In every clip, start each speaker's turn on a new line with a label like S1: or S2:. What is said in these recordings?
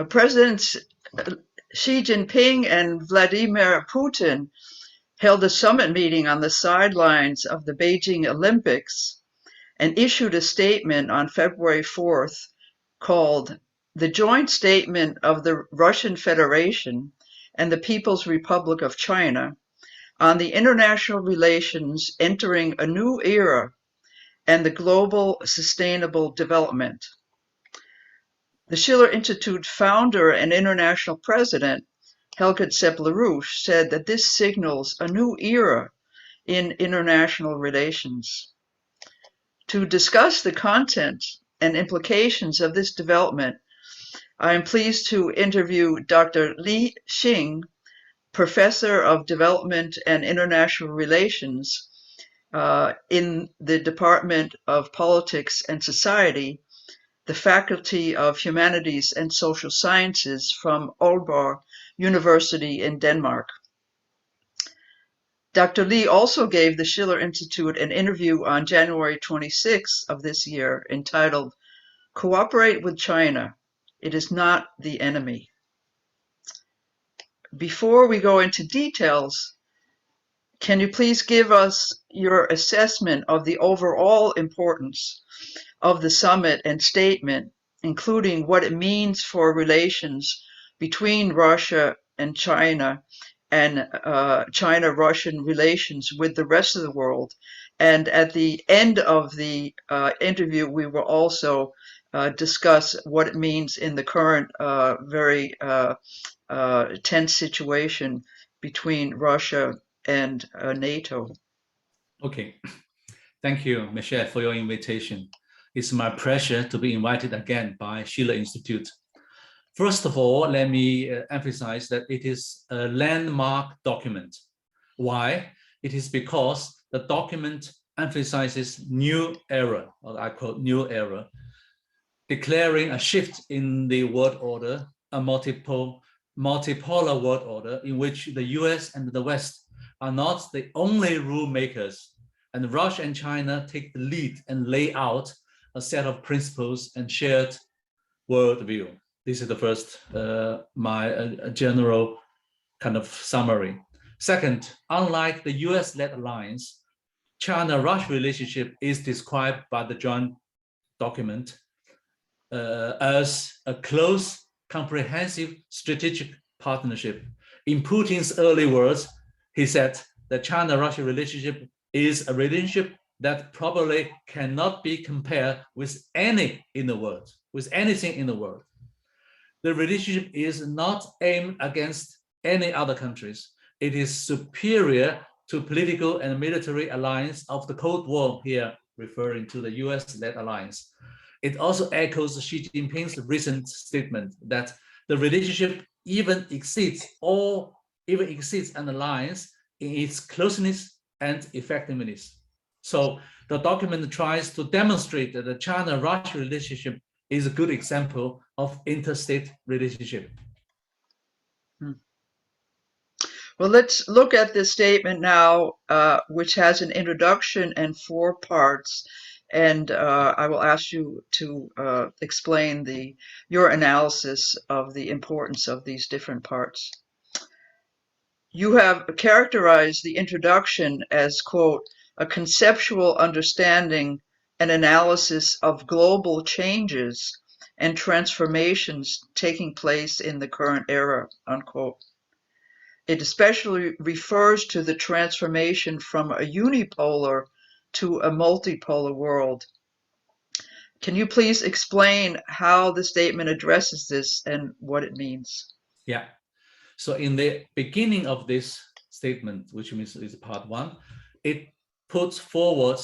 S1: Presidents Xi Jinping and Vladimir Putin held a summit meeting on the sidelines of the Beijing Olympics and issued a statement on February 4th called "The Joint Statement of the Russian Federation and the People's Republic of China on the International Relations Entering a New Era and the Global Sustainable Development." The Schiller Institute founder and international president, Helga Zepp-LaRouche, said that this signals a new era in international relations. To discuss the content and implications of this development, I am pleased to interview Dr. Li Xing, Professor of Development and International Relations in the Department of Politics and Society, the Faculty of Humanities and Social Sciences from Aalborg University in Denmark. Dr. Li also gave the Schiller Institute an interview on January 26th of this year entitled "Cooperate with China. It is not the enemy." Before we go into details, can you please give us your assessment of the overall importance of the summit and statement, including what it means for relations between Russia and China and China-Russian relations with the rest of the world? And at the end of the interview, we will also discuss what it means in the current very tense situation between Russia and NATO.
S2: Okay. Thank you, Michelle, for your invitation. It's my pleasure to be invited again by Schiller Institute. First of all, let me emphasize that it is a landmark document. Why? It is because the document emphasizes new era, or I quote new era, declaring a shift in the world order, a multipolar world order in which the US and the West are not the only rule makers, and Russia and China take the lead and lay out a set of principles and shared worldview. This is the first, my general kind of summary. Second, unlike the US-led alliance, China-Russia relationship is described by the joint document as a close, comprehensive strategic partnership. In Putin's early words, he said the China-Russia relationship is a relationship that probably cannot be compared with anything in the world. The relationship is not aimed against any other countries. It is superior to political and military alliance of the Cold War, here referring to the US-led alliance. It also echoes Xi Jinping's recent statement that the relationship even exceeds an alliance in its closeness and effectiveness. So the document tries to demonstrate that the China-Russia relationship is a good example of interstate relationship.
S1: Well, let's look at this statement now, which has an introduction and 4 parts. And I will ask you to explain your analysis of the importance of these different parts. You have characterized the introduction as, quote, a conceptual understanding and analysis of global changes and transformations taking place in the current era, unquote. It especially refers to the transformation from a unipolar to a multipolar world. Can you please explain how the statement addresses this and what it means?
S2: Yeah. So in the beginning of this statement, which means is part 1, it puts forward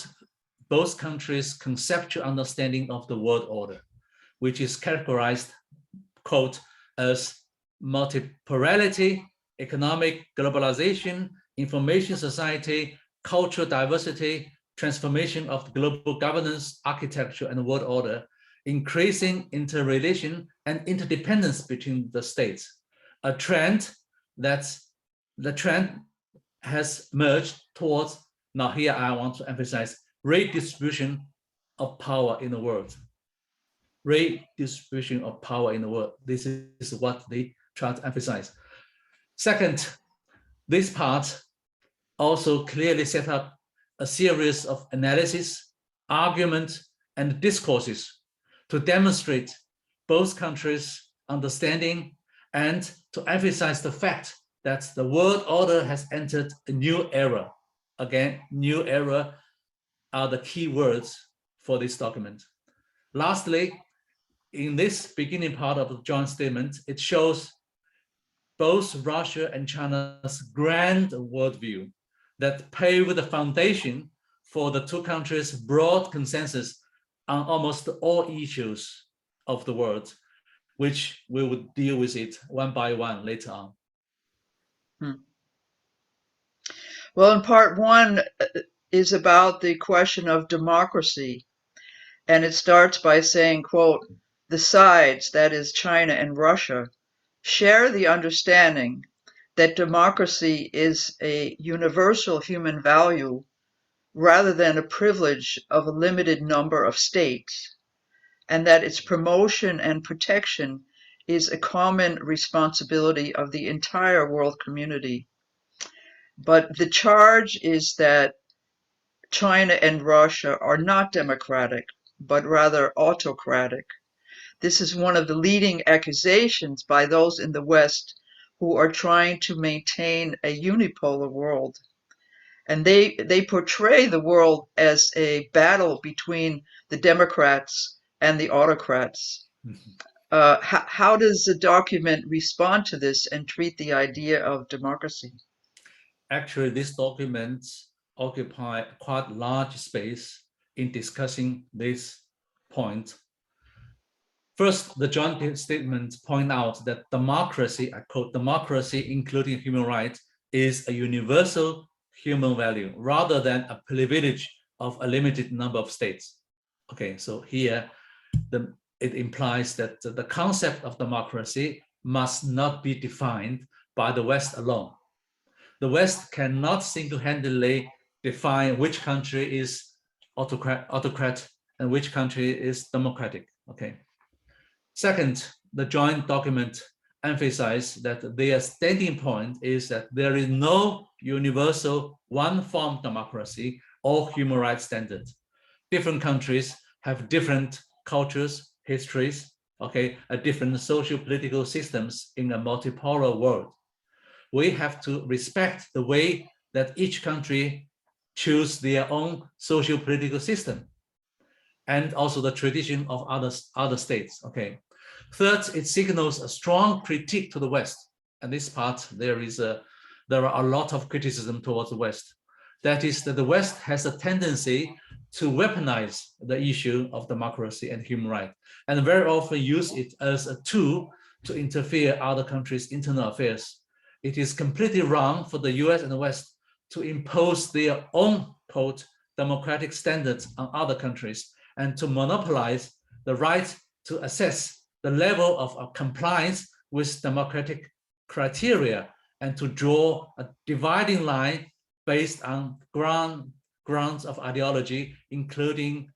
S2: both countries' conceptual understanding of the world order, which is characterized, quote, as multipolarity, economic globalization, information society, cultural diversity, transformation of the global governance, architecture, and world order, increasing interrelation and interdependence between the states. A trend has merged towards, now here I want to emphasize, redistribution of power in the world. redistribution of power in the world. This is what they try to emphasize. Second, this part also clearly set up a series of analysis, argument, and discourses to demonstrate both countries' understanding and to emphasize the fact that the world order has entered a new era. Again, new era are the key words for this document. Lastly, in this beginning part of the joint statement, it shows both Russia and China's grand worldview that paved the foundation for the two countries' broad consensus on almost all issues of the world, which we will deal with it one by one later on.
S1: Well, in part one is about the question of democracy. And it starts by saying, quote, the sides, that is China and Russia, share the understanding that democracy is a universal human value rather than a privilege of a limited number of states, and that its promotion and protection is a common responsibility of the entire world community. But the charge is that China and Russia are not democratic, but rather autocratic. This is one of the leading accusations by those in the West who are trying to maintain a unipolar world. And they portray the world as a battle between the Democrats and the autocrats. How does the document respond to this and treat the idea of democracy?
S2: Actually, this document occupies quite large space in discussing this point. First, the joint statement point out that democracy, I quote, democracy, including human rights, is a universal human value rather than a privilege of a limited number of states. Okay, so here it implies that the concept of democracy must not be defined by the West alone. The West cannot single-handedly define which country is autocrat and which country is democratic. Okay. Second, the joint document emphasizes that their standing point is that there is no universal one-form democracy or human rights standard. Different countries have different cultures, histories, okay, different social-political systems in a multipolar world. We have to respect the way that each country choose their own social-political system and also the tradition of other states. Okay. Third, it signals a strong critique to the West. And this part, there are a lot of criticism towards the West. That is that the West has a tendency to weaponize the issue of democracy and human rights, and very often use it as a tool to interfere in other countries' internal affairs. It is completely wrong for the US and the West to impose their own, quote, democratic standards on other countries and to monopolize the right to assess the level of compliance with democratic criteria and to draw a dividing line based on grounds of ideology, including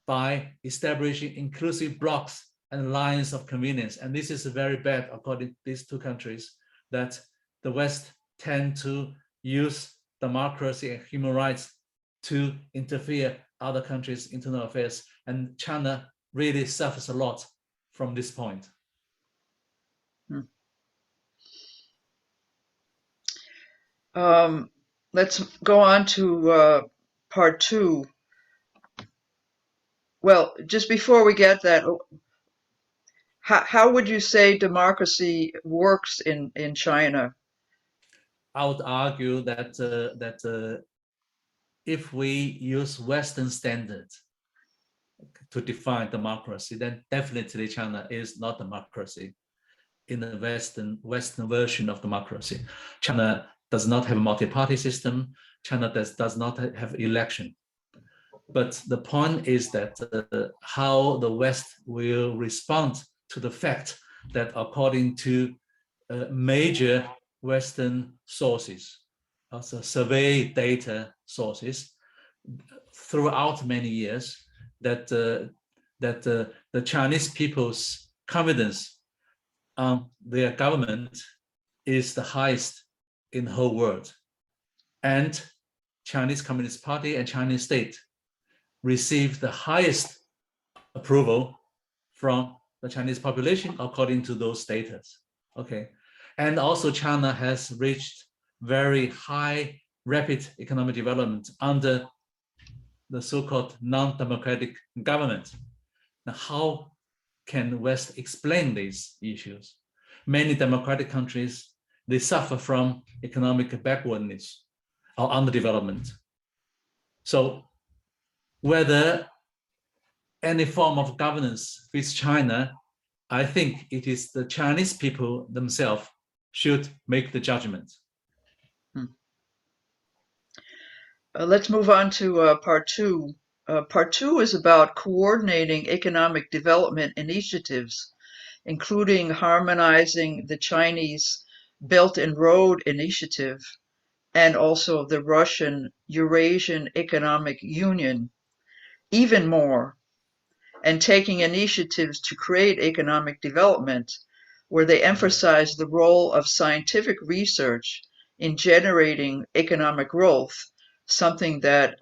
S2: by establishing inclusive blocks and lines of convenience. And this is very bad, according to these two countries, that the West tend to use democracy and human rights to interfere other countries' internal affairs. And China really suffers a lot from this point.
S1: Let's go on to part two. Well, just before we get that, how would you say democracy works in China?
S2: I would argue that if we use Western standards to define democracy, then definitely China is not democracy in the Western version of democracy. China does not have a multi-party system. China does not have election. But the point is that how the West will respond to the fact that according to major Western sources, also survey data sources, throughout many years, that that the Chinese people's confidence on their government is the highest in the whole world. And Chinese Communist Party and Chinese state received the highest approval from the Chinese population according to those data. Okay. And also China has reached very high, rapid economic development under the so-called non-democratic government. Now, how can the West explain these issues? Many democratic countries, they suffer from economic backwardness or underdevelopment. So whether any form of governance fits China, I think it is the Chinese people themselves should make the judgment.
S1: Let's move on to part two. Part two is about coordinating economic development initiatives, including harmonizing the Chinese Belt and Road Initiative and also the Russian Eurasian Economic Union even more, and taking initiatives to create economic development where they emphasize the role of scientific research in generating economic growth, something that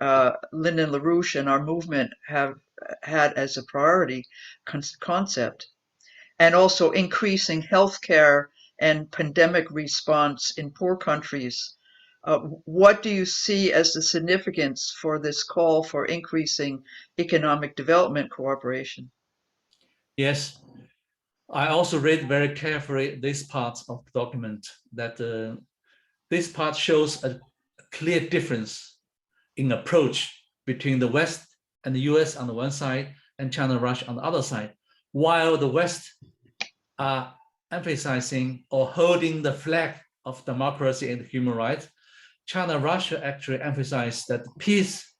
S1: Lyndon LaRouche and our movement have had as a priority concept, and also increasing healthcare and pandemic response in poor countries. What do you see as the significance for this call for increasing economic development cooperation?
S2: Yes, I also read very carefully this part of the document, that this part shows a clear difference in approach between the West and the US on the one side and China, Russia on the other side. While the West are emphasizing or holding the flag of democracy and human rights, China, Russia actually emphasize that peace,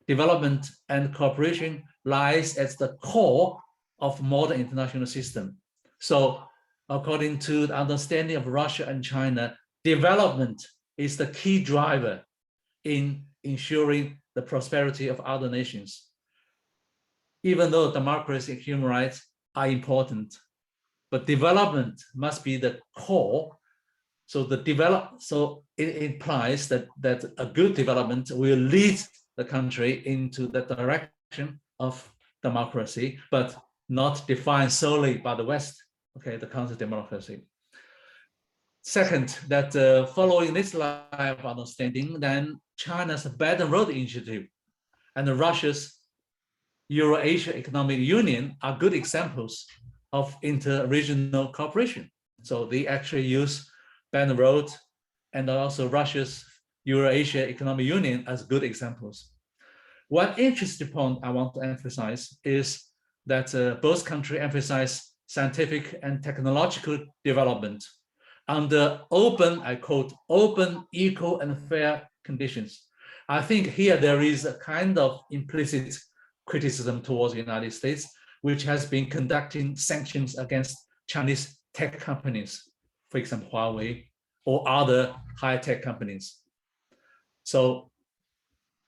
S2: development, and cooperation lies at the core of modern international system. So according to the understanding of Russia and China, development is the key driver in ensuring the prosperity of other nations. Even though democracy and human rights are important, but development must be the core. So it implies that a good development will lead the country into the direction of democracy, but not defined solely by the West, okay, the concept of democracy. Second, that following this line of understanding, then China's Belt and Road Initiative and Russia's Euro-Asia Economic Union are good examples of inter-regional cooperation. So they actually use Belt and Road and also Russia's Euro-Asia Economic Union as good examples. One interesting point I want to emphasize is that both countries emphasize scientific and technological development under open, I quote, open, equal, and fair conditions. I think here there is a kind of implicit criticism towards the United States, which has been conducting sanctions against Chinese tech companies, for example, Huawei or other high-tech companies. So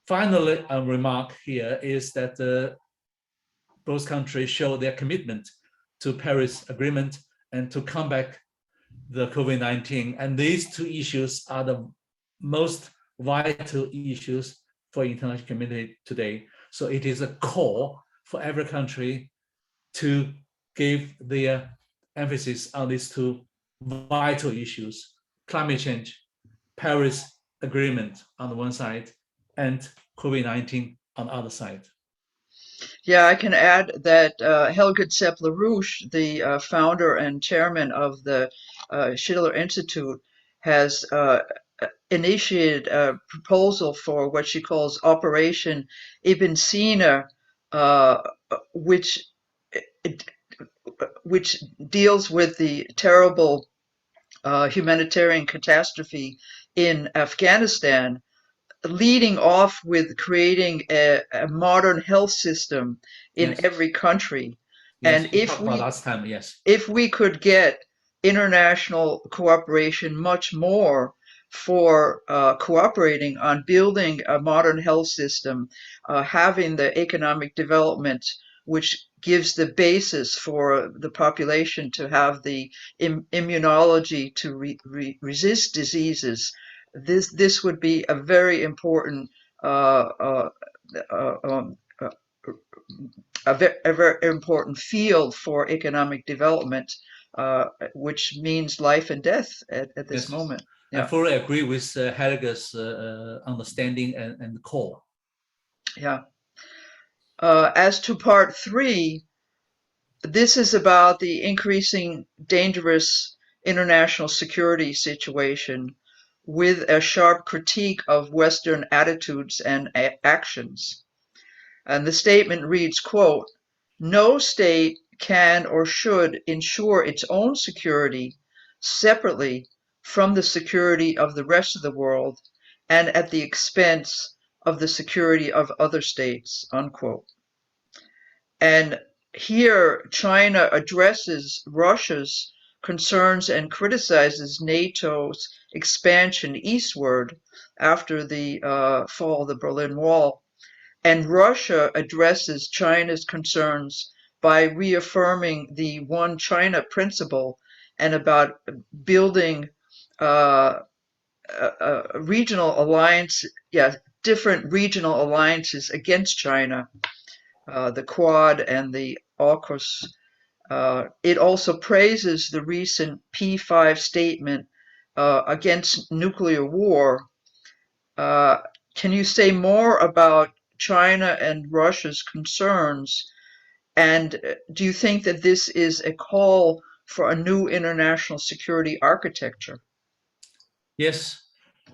S2: finally, a remark here is that both countries show their commitment to Paris Agreement and to combat the COVID-19. And these two issues are the most vital issues for the international community today. So it is a core for every country to give their emphasis on these two vital issues: climate change, Paris Agreement on the one side, and COVID-19 on the other side.
S1: Yeah, I can add that Helge Sepp-LaRouche, the founder and chairman of the Schiller Institute, has initiated a proposal for what she calls Operation Ibn Sina, uh, which which deals with the terrible humanitarian catastrophe in Afghanistan, leading off with creating a modern health system in
S2: Yes.
S1: every country.
S2: Yes,
S1: And
S2: we talked about last time, yes.
S1: if we could get international cooperation much more for cooperating on building a modern health system, having the economic development which gives the basis for the population to have the immunology to resist diseases. This would be a very important uh, uh, uh, um, uh, a very important field for economic development, which means life and death at this
S2: Yes,
S1: moment.
S2: I
S1: Yeah,
S2: fully agree with Helga's understanding and core.
S1: yeah. As to part three, this is about the increasing dangerous international security situation with a sharp critique of Western attitudes and actions. And the statement reads, quote, "No state can or should ensure its own security separately from the security of the rest of the world and at the expense of the security of other states," unquote. And here China addresses Russia's concerns and criticizes NATO's expansion eastward after the fall of the Berlin Wall. And Russia addresses China's concerns by reaffirming the One China principle and about building uh, regional alliance, yeah, different regional alliances against China, the Quad and the AUKUS. It also praises the recent P5 statement against nuclear war. Uh, can you say more about China and Russia's concerns? And do you think that this is a call for a new international security architecture?
S2: Yes,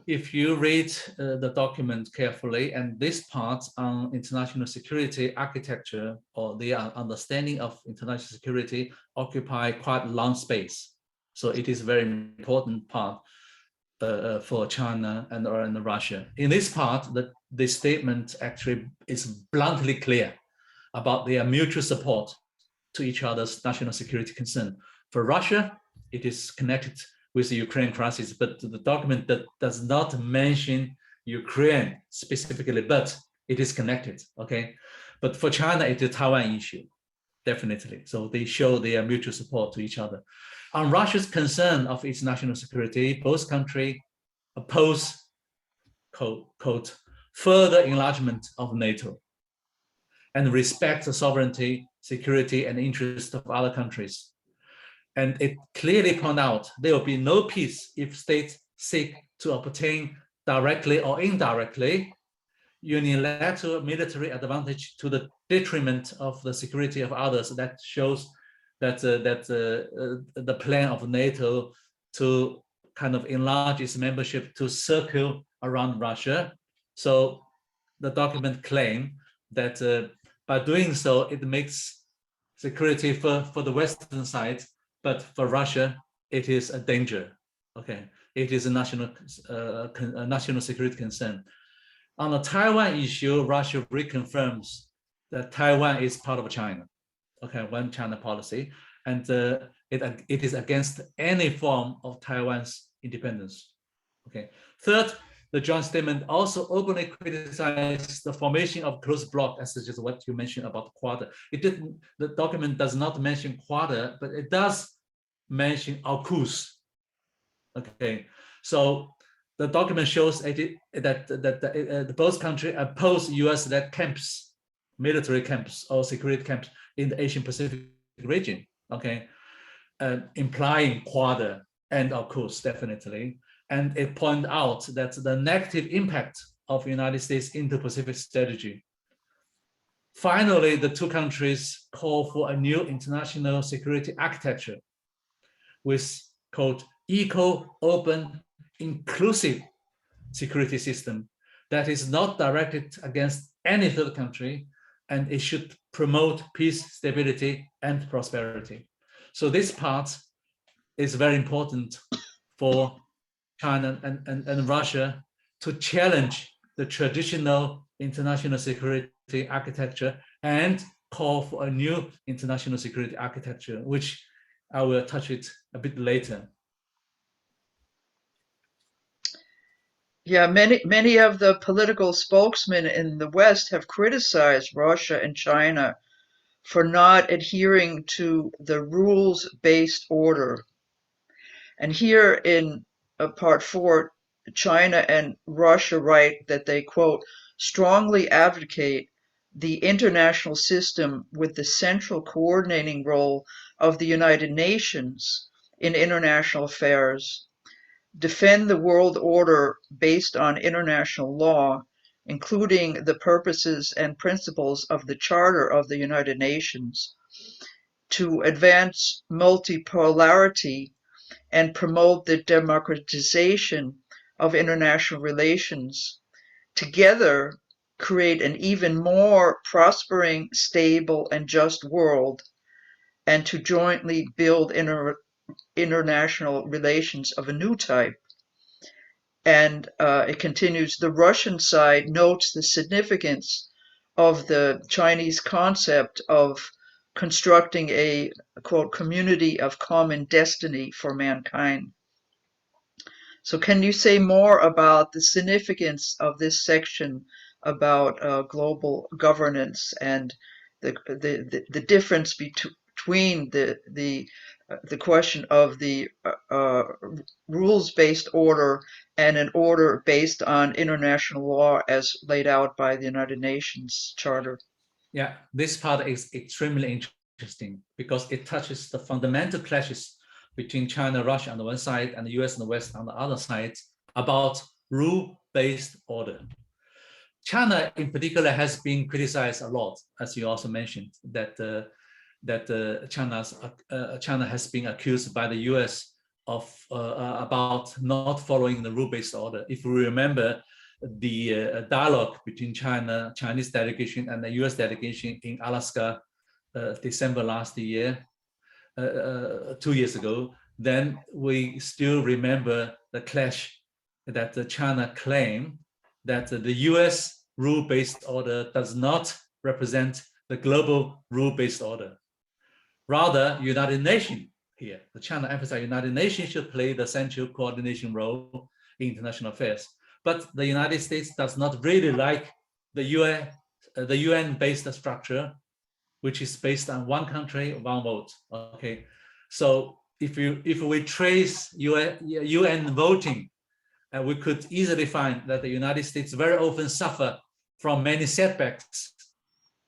S2: if you read the document carefully, and this part on international security architecture or the understanding of international security occupy quite long space. So it is a very important part for China and Russia. In this part, the statement actually is bluntly clear about their mutual support to each other's national security concern. For Russia, it is connected with the Ukraine crisis, but the document that does not mention Ukraine specifically, but it is connected, okay? But for China, it is a Taiwan issue, definitely. So they show their mutual support to each other. On Russia's concern of its national security, both countries oppose, quote, further enlargement of NATO and respect the sovereignty, security, and interests of other countries. And it clearly points out there will be no peace if states seek to obtain directly or indirectly unilateral military advantage to the detriment of the security of others. That shows that the plan of NATO to kind of enlarge its membership to circle around Russia. So the document claims that by doing so, it makes security for the Western side, but for Russia, it is a danger. Okay, it is a national security concern. On the Taiwan issue, Russia reconfirms that Taiwan is part of China. Okay, one China policy, and it is against any form of Taiwan's independence. Okay. Third, the joint statement also openly criticized the formation of closed bloc, as is just what you mentioned about Quad. It didn't. The document does not mention Quad, but it does mention AUKUS. Okay, so the document shows that both countries oppose U.S.-led camps, military camps or security camps in the Asian Pacific region. Okay, implying Quad and AUKUS definitely. And it pointed out that the negative impact of United States Indo-Pacific strategy. Finally, the two countries call for a new international security architecture with, quote, equal, open, inclusive security system that is not directed against any third country, and it should promote peace, stability, and prosperity. So this part is very important for China and Russia to challenge the traditional international security architecture and call for a new international security architecture, which I will touch it a bit later.
S1: Yeah, many of the political spokesmen in the West have criticized Russia and China for not adhering to the rules-based order. And here in part 4, China and Russia write that they, quote, strongly advocate the international system with the central coordinating role of the United Nations in international affairs, defend the world order based on international law, including the purposes and principles of the Charter of the United Nations, to advance multipolarity and promote the democratization of international relations, together create an even more prospering, stable, and just world, and to jointly build international relations of a new type. And it continues, the Russian side notes the significance of the Chinese concept of constructing a, quote, community of common destiny for mankind. So can you say more about the significance of this section about global governance and the difference between the question of the rules-based order and an order based on international law as laid out by the United Nations Charter?
S2: Yeah, this part is extremely interesting because it touches the fundamental clashes between China, Russia on the one side, and the US and the West on the other side about rule-based order. China, in particular, has been criticized a lot, as you also mentioned, that China has been accused by the US of about not following the rule-based order. If we remember the dialogue between Chinese delegation and the US delegation in Alaska, December last year, 2 years ago, then we still remember the clash that China claimed that the US rule-based order does not represent the global rule-based order. Rather, United Nations here, the China emphasized United Nations should play the central coordination role in international affairs. But the United States does not really like the UN-based structure, which is based on one country, one vote. Okay, so if we trace UN voting, we could easily find that the United States very often suffer from many setbacks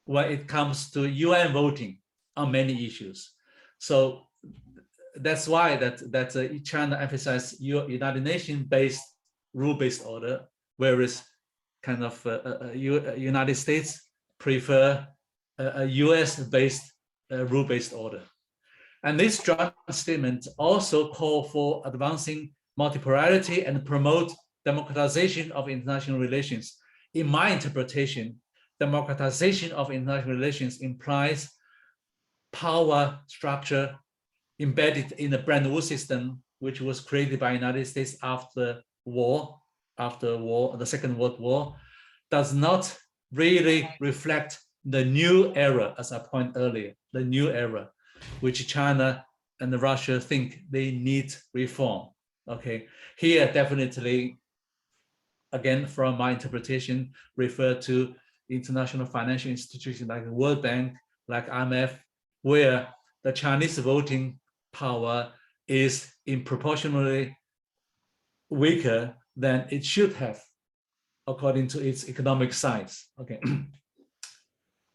S2: when it comes to UN voting on many issues. So that's why China emphasized United Nations-based rule-based order, whereas kind of United States prefer a US-based rule-based order. And this joint statement also call for advancing multipolarity and promote democratization of international relations. In my interpretation, democratization of international relations implies power structure embedded in the Bretton Woods system, which was created by the United States after the Second World War, does not really reflect the new era, as I pointed earlier, the new era, which China and Russia think they need reform. Okay, here definitely, again, from my interpretation, refer to international financial institutions like the World Bank, like IMF, where the Chinese voting power is proportionally weaker than it should have, according to its economic size. Okay.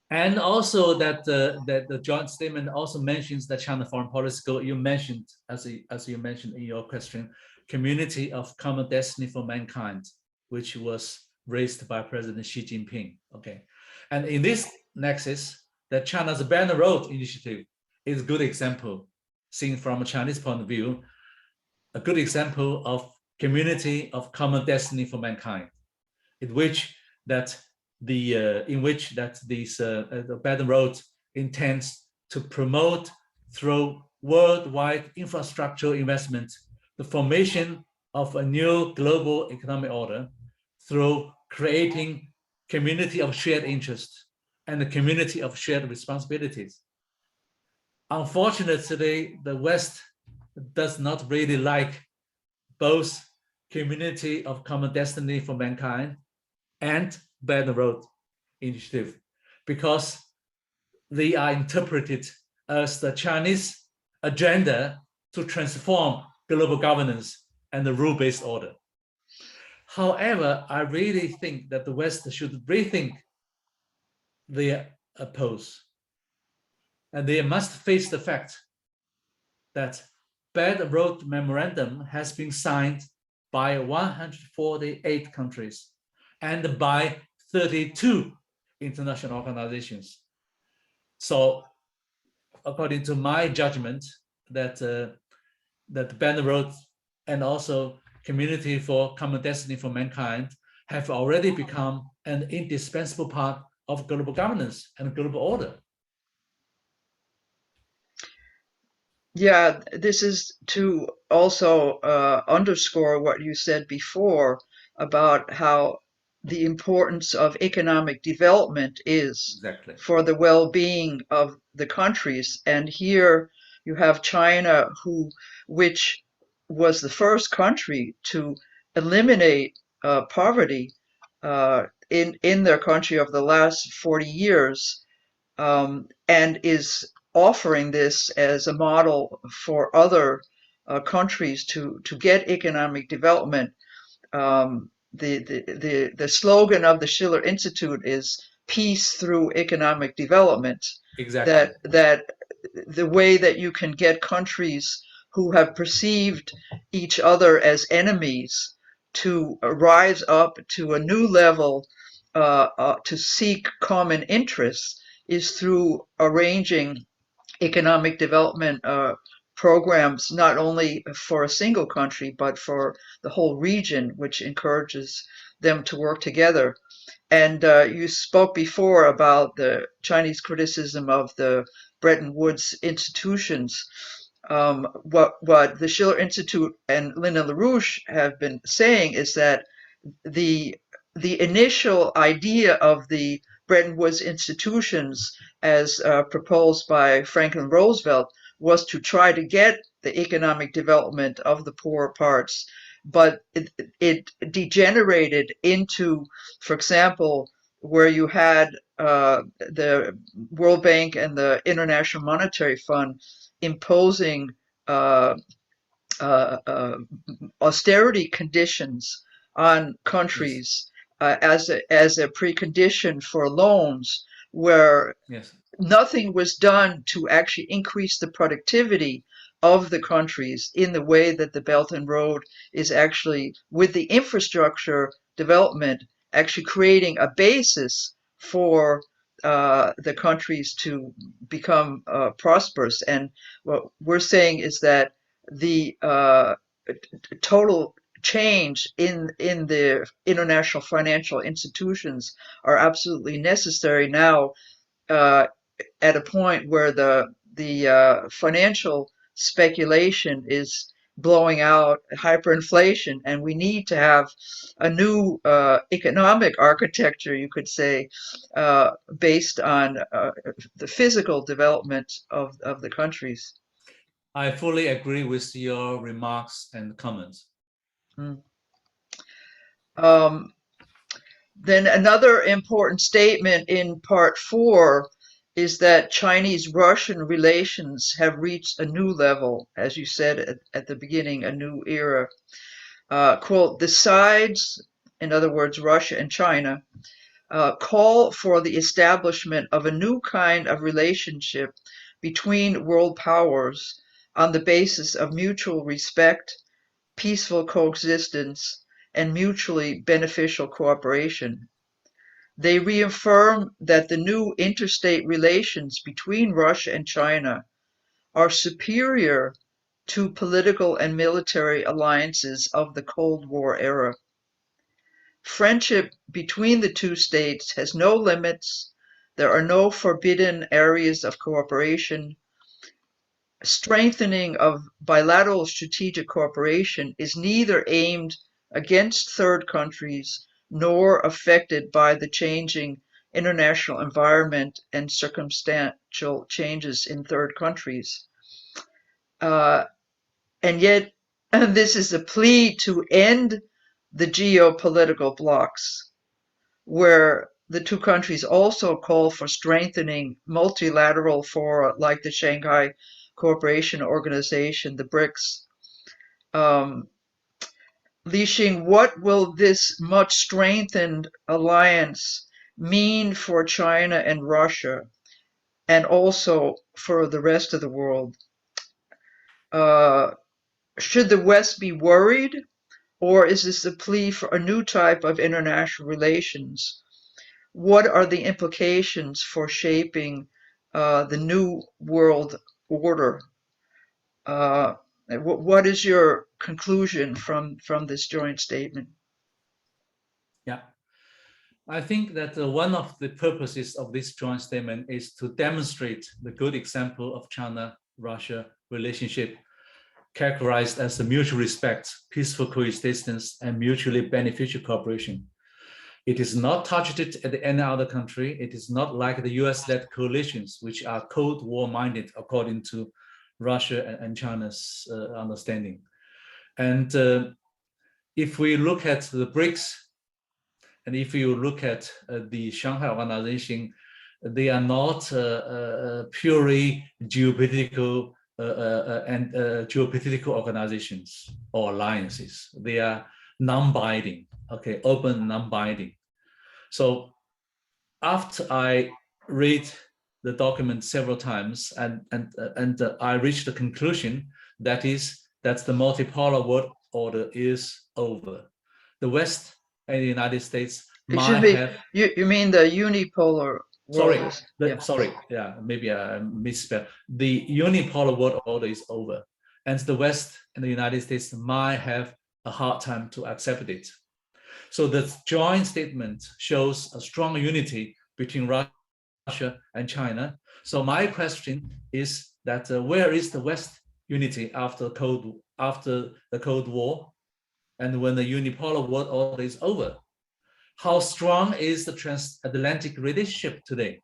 S2: And also that the joint statement also mentions that China foreign policy goal, you mentioned, as you mentioned in your question, community of common destiny for mankind, which was raised by President Xi Jinping. Okay, and in this nexus, that China's Belt and Road Initiative is a good example, seen from a Chinese point of view, a good example of community of common destiny for mankind, in which that the Belt and Road intends to promote through worldwide infrastructure investment the formation of a new global economic order through creating community of shared interest and a community of shared responsibilities. Unfortunately, the West does not really like both community of common destiny for mankind and Belt and Road Initiative, because they are interpreted as the Chinese agenda to transform global governance and the rule-based order. However, I really think that the West should rethink their pose, and they must face the fact that Belt and Road Memorandum has been signed by 148 countries and by 32 international organizations. So, according to my judgment, that that Belt and Road and also Community for Common Destiny for Mankind have already become an indispensable part of global governance and global order.
S1: Yeah, this is to also underscore what you said before about how the importance of economic development is
S2: Exactly.
S1: for the well-being of the countries. And here you have China, which was the first country to eliminate poverty in their country over the last 40 years, and is offering this as a model for other countries to get economic development. The slogan of the Schiller Institute is peace through economic development.
S2: Exactly.
S1: That the way that you can get countries who have perceived each other as enemies to rise up to a new level, to seek common interests, is through arranging economic development programs, not only for a single country, but for the whole region, which encourages them to work together. And you spoke before about the Chinese criticism of the Bretton Woods institutions. What the Schiller Institute and Lyndon LaRouche have been saying is that the the initial idea of the Bretton Woods institutions, as proposed by Franklin Roosevelt, was to try to get the economic development of the poorer parts, but it degenerated into, for example, where you had the World Bank and the International Monetary Fund imposing uh, uh, uh, austerity conditions on
S2: Yes.
S1: countries as a precondition for loans, where
S2: Yes.
S1: nothing was done to actually increase the productivity of the countries in the way that the Belt and Road is actually, with the infrastructure development, actually creating a basis for the countries to become prosperous. And what we're saying is that the total change in the international financial institutions are absolutely necessary now, uh, at a point where the financial speculation is blowing out hyperinflation, and we need to have a new economic architecture, you could say, based on the physical development of the countries.
S2: I fully agree with your remarks and comments.
S1: Mm. Um, Then another important statement in part four is that Chinese-Russian relations have reached a new level, as you said at the beginning, a new era. Quote, the sides, in other words, Russia and China, call for the establishment of a new kind of relationship between world powers on the basis of mutual respect, peaceful coexistence, and mutually beneficial cooperation. They reaffirm that the new interstate relations between Russia and China are superior to political and military alliances of the Cold War era. Friendship between the two states has no limits. There are no forbidden areas of cooperation. Strengthening of bilateral strategic cooperation is neither aimed against third countries nor affected by the changing international environment and circumstantial changes in third countries. Uh, and yet, this is a plea to end the geopolitical blocs, where the two countries also call for strengthening multilateral fora like the Shanghai Cooperation Organization, the BRICS. Li Xing, what will this much strengthened alliance mean for China and Russia, and also for the rest of the world? Should the West be worried, or is this a plea for a new type of international relations? What are the implications for shaping the new world order? What is your conclusion from this joint statement?
S2: Yeah, I think that one of the purposes of this joint statement is to demonstrate the good example of China-Russia relationship characterized as a mutual respect, peaceful coexistence, and mutually beneficial cooperation. It is not targeted at any other country. It is not like the US-led coalitions, which are Cold War-minded, according to Russia and China's understanding. And if we look at the BRICS, and if you look at the Shanghai Organization, they are not purely geopolitical geopolitical organizations or alliances. They are non-binding, okay, open, non-binding. So after I read the document several times, and I reached the conclusion that the multipolar world order is over. The West and the United States
S1: Excuse
S2: might
S1: me,
S2: have.
S1: you mean the unipolar world is, yeah.
S2: Sorry, yeah, maybe I misspelled. The unipolar world order is over, and the West and the United States might have a hard time to accept it. So the joint statement shows a strong unity between Russia and China. So my question is that where is the West unity after the Cold War, and when the unipolar world order is over? How strong is the transatlantic relationship today?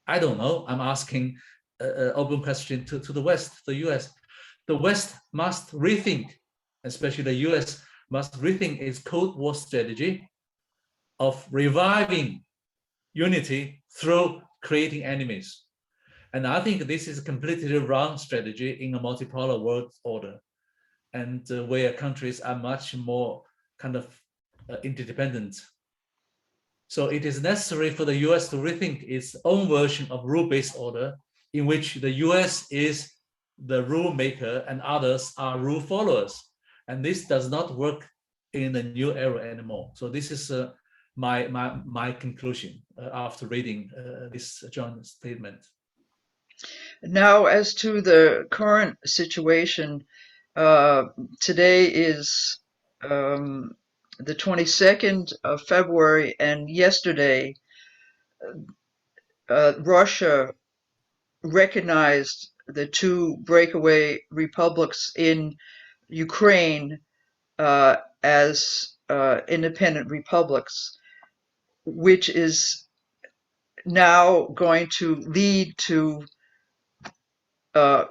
S2: I don't know. I'm asking an open question to the West, the US. The West must rethink, especially the US must rethink its Cold War strategy of reviving unity through creating enemies. And I think this is a completely wrong strategy in a multipolar world order, and where countries are much more kind of interdependent. So it is necessary for the US to rethink its own version of rule-based order, in which the US is the rule maker and others are rule followers. And this does not work in the new era anymore. So this is my conclusion after reading this joint statement.
S1: Now, as to the current situation, today is the 22nd of February, and yesterday Russia recognized the two breakaway republics in Ukraine as independent republics, which is now going to lead to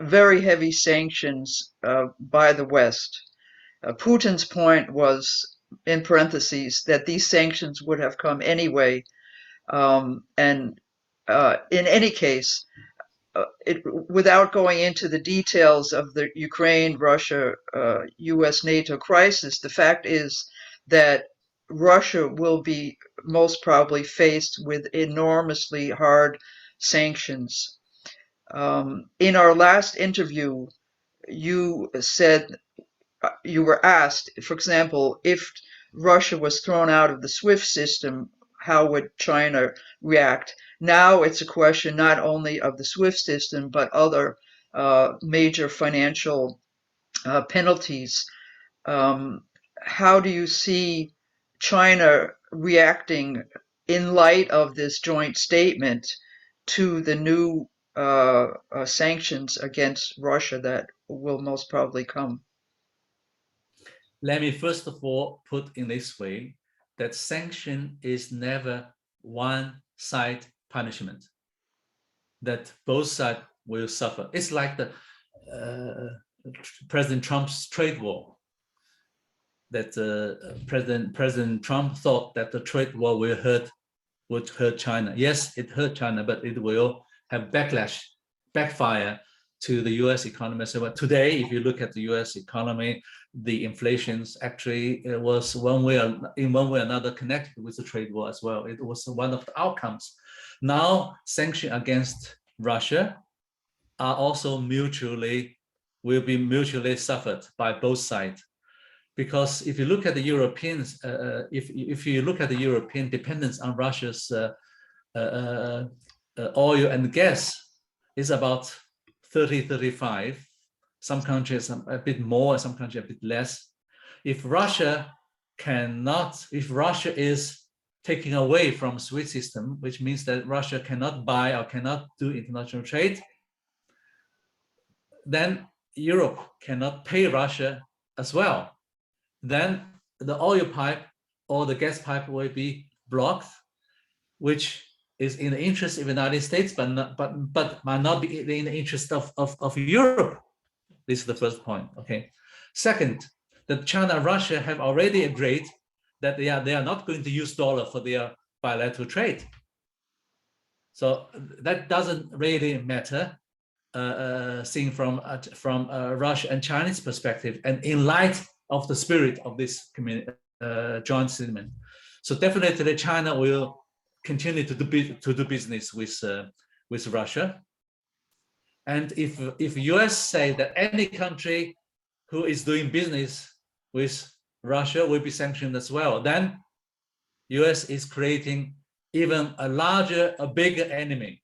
S1: very heavy sanctions by the West. Putin's point was, in parentheses, that these sanctions would have come anyway, and in any case, without going into the details of the Ukraine, Russia, US, NATO crisis, the fact is that Russia will be most probably faced with enormously hard sanctions. In our last interview, you said, you were asked, for example, if Russia was thrown out of the SWIFT system, how would China react? Now it's a question not only of the SWIFT system, but other major financial penalties. How do you see China reacting in light of this joint statement to the new sanctions against Russia that will most probably come?
S2: Let me first of all put in this way that sanction is never one-side punishment, that both sides will suffer. It's like the President Trump's trade war, that President Trump thought that the trade war will hurt would hurt China. Yes, it hurt China, but it will have backfire to the U.S. economy. So today, if you look at the U.S. economy, the inflations actually was in one way or another connected with the trade war as well. It was one of the outcomes. Now, sanctions against Russia are also will be mutually suffered by both sides. Because if you look at the Europeans, if you look at the European dependence on Russia's oil and gas, is about 30-35. Some countries a bit more, some countries a bit less. If Russia is taking away from SWIFT system, which means that Russia cannot buy or cannot do international trade, then Europe cannot pay Russia as well. Then the oil pipe or the gas pipe will be blocked, which is in the interest of the United States, but might not be in the interest of Europe. This is the first point. Okay. Second, that China and Russia have already agreed that they are not going to use dollar for their bilateral trade. So that doesn't really matter, seen from Russia and Chinese perspective, and in light of the spirit of this joint statement. So definitely China will continue to do business with Russia. And if US say that any country who is doing business with Russia will be sanctioned as well, then US is creating even a bigger enemy.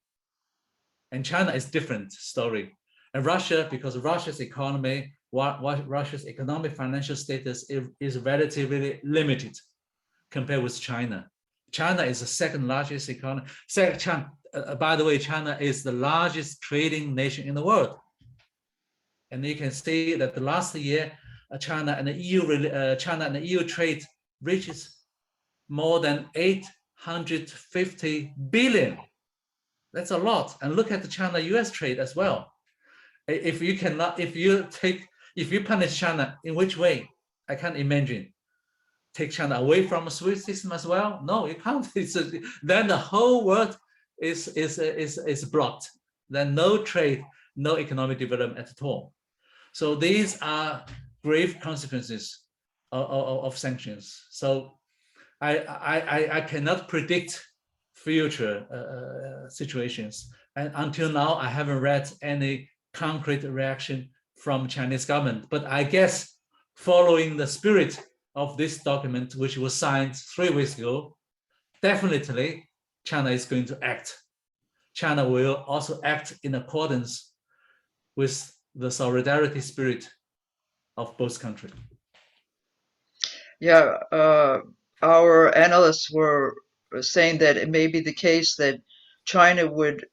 S2: And China is different story. And Russia, because Russia's economy, Russia's economic financial status is relatively limited compared with China. China is the second largest economy. By the way, China is the largest trading nation in the world. And you can see that the last year, China and the EU trade reaches more than 850 billion. That's a lot. And look at the China-US trade as well. If you punish China, in which way? I can't imagine. Take China away from a SWIFT system as well? No, you can't. Then the whole world is blocked. Then no trade, no economic development at all. So these are grave consequences of sanctions. So I cannot predict future situations. And until now, I haven't read any concrete reaction from Chinese government. But I guess following the spirit of this document, which was signed 3 weeks ago, definitely China is going to act. China will also act in accordance with the solidarity spirit of both countries.
S1: Yeah, our analysts were saying that it may be the case that China would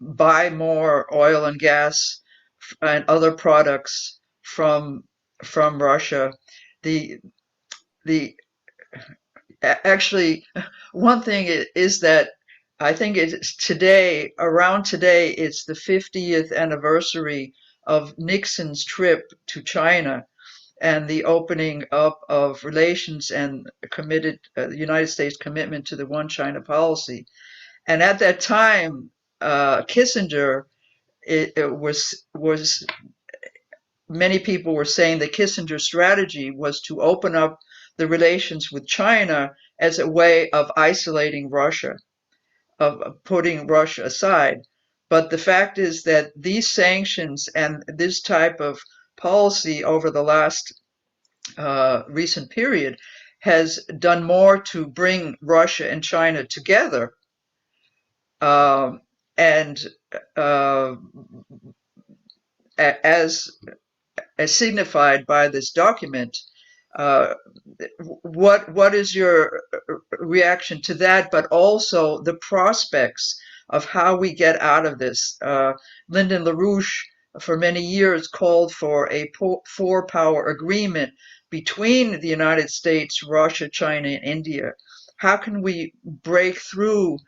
S1: buy more oil and gas and other products from Russia. The actually, one thing is that I think it's around today, it's the 50th anniversary of Nixon's trip to China and the opening up of relations and the United States commitment to the One China policy. And at that time, Kissinger, it was many people were saying that Kissinger's strategy was to open up the relations with China as a way of isolating Russia, of putting Russia aside. But the fact is that these sanctions and this type of policy over the last recent period has done more to bring Russia and China together. And as signified by this document, what is your reaction to that, but also the prospects of how we get out of this? Lyndon LaRouche for many years called for a four-power agreement between the United States, Russia, China, and India. How can we break through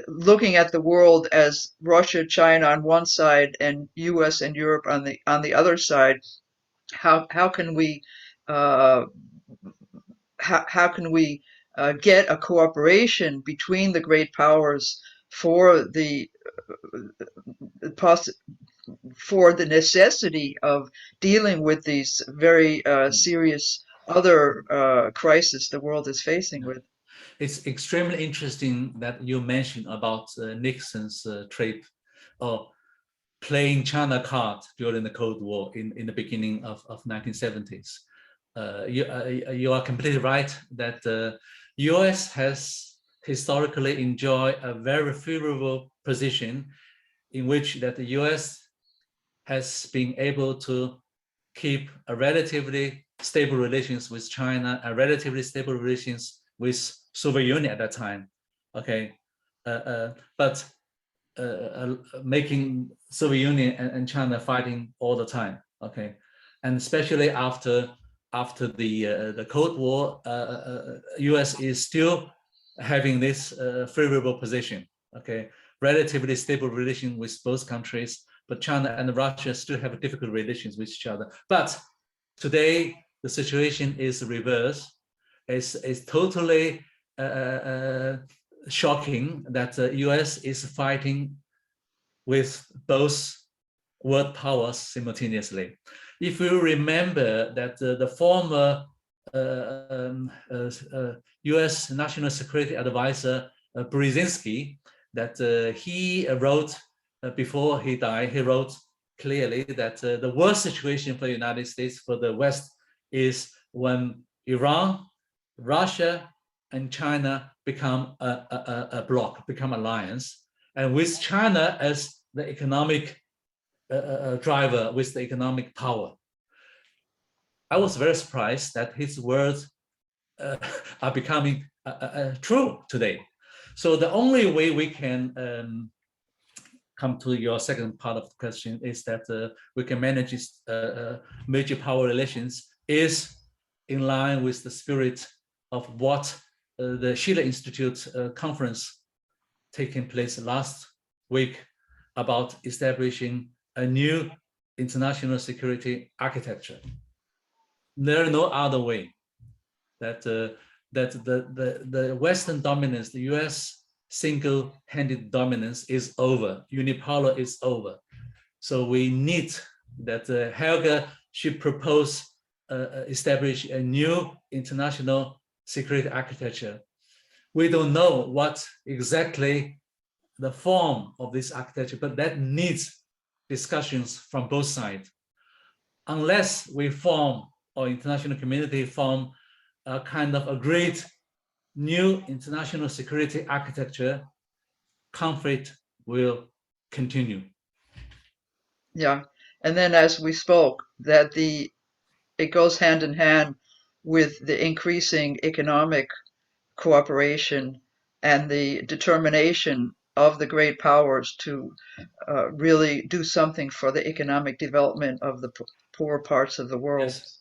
S1: looking at the world as Russia, China on one side, and U.S. and Europe on the other side? How can we get a cooperation between the great powers for the for the necessity of dealing with these very serious other crises the world is facing with.
S2: It's extremely interesting that you mentioned about Nixon's trip or playing China card during the Cold War in the beginning of 1970s. You are completely right that the US has historically enjoyed a very favorable position in which that the US has been able to keep a relatively stable relations with China and relatively stable relations with Soviet Union at that time. Okay, but making Soviet Union and China fighting all the time. Okay, and especially after the Cold War, U.S. is still having this favorable position. Okay, relatively stable relation with both countries, but China and Russia still have difficult relations with each other. But today the situation is reversed. It's totally shocking that the US is fighting with both world powers simultaneously. If you remember that the former US National Security Advisor Brzezinski, that he wrote before he died, he wrote clearly that the worst situation for the United States, for the West, is when Iran, Russia, and China become a bloc, become alliance, and with China as the economic driver, with the economic power. I was very surprised that his words are becoming true today. So the only way we can come to your second part of the question is that we can manage major power relations is in line with the spirit of what the Schiller Institute conference taking place last week about establishing a new international security architecture. There is no other way that the Western dominance, the US single-handed dominance is over. Unipolar is over. So we need that Helga should propose establish a new international security architecture. We don't know what exactly the form of this architecture, but that needs discussions from both sides. Unless we form, or international community form, a kind of agreed new international security architecture, conflict will continue.
S1: Yeah, and then as we spoke, that it goes hand in hand with the increasing economic cooperation and the determination of the great powers to really do something for the economic development of the poor parts of the world.
S2: Yes,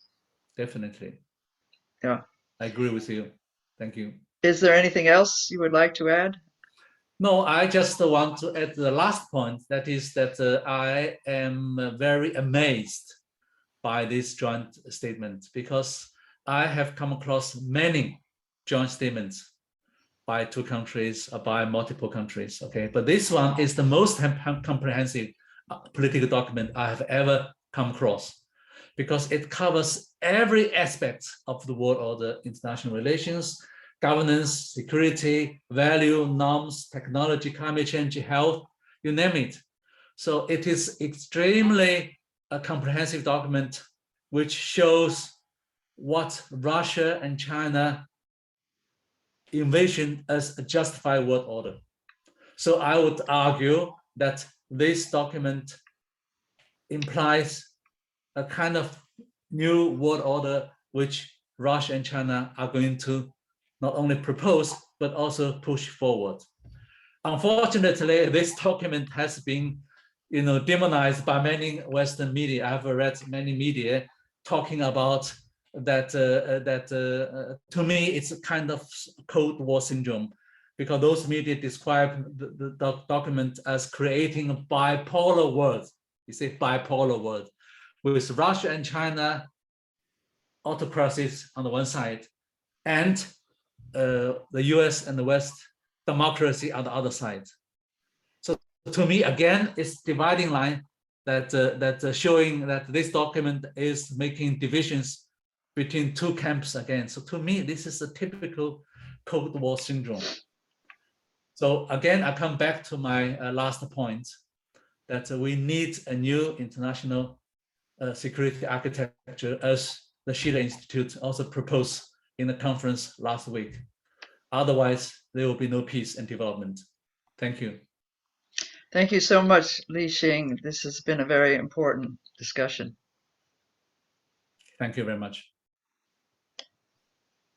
S2: definitely.
S1: Yeah.
S2: I agree with you. Thank you.
S1: Is there anything else you would like to add?
S2: No, I just want to add the last point. That is that I am very amazed by this joint statement because I have come across many joint statements by two countries or by multiple countries. Okay, but this one is the most comprehensive political document I have ever come across because it covers every aspect of the world order, international relations, governance, security, value, norms, technology, climate change, health, you name it. So it is extremely a comprehensive document which shows what Russia and China envision as a justified world order. So I would argue that this document implies a kind of new world order which Russia and China are going to not only propose, but also push forward. Unfortunately, this document has been demonized by many Western media. I've read many media talking about that, to me, it's a kind of Cold War syndrome, because those media describe the document as creating a bipolar world. You say bipolar world, with Russia and China autocracies on the one side, and the US and the West, democracy on the other side. So to me, again, it's dividing line that showing that this document is making divisions between two camps again. So to me, this is a typical Cold War syndrome. So again, I come back to my last point, that we need a new international security architecture, as the Schiller Institute also proposed in the conference last week. Otherwise, there will be no peace and development. Thank you.
S1: Thank you so much, Li Xing. This has been a very important discussion.
S2: Thank you very much.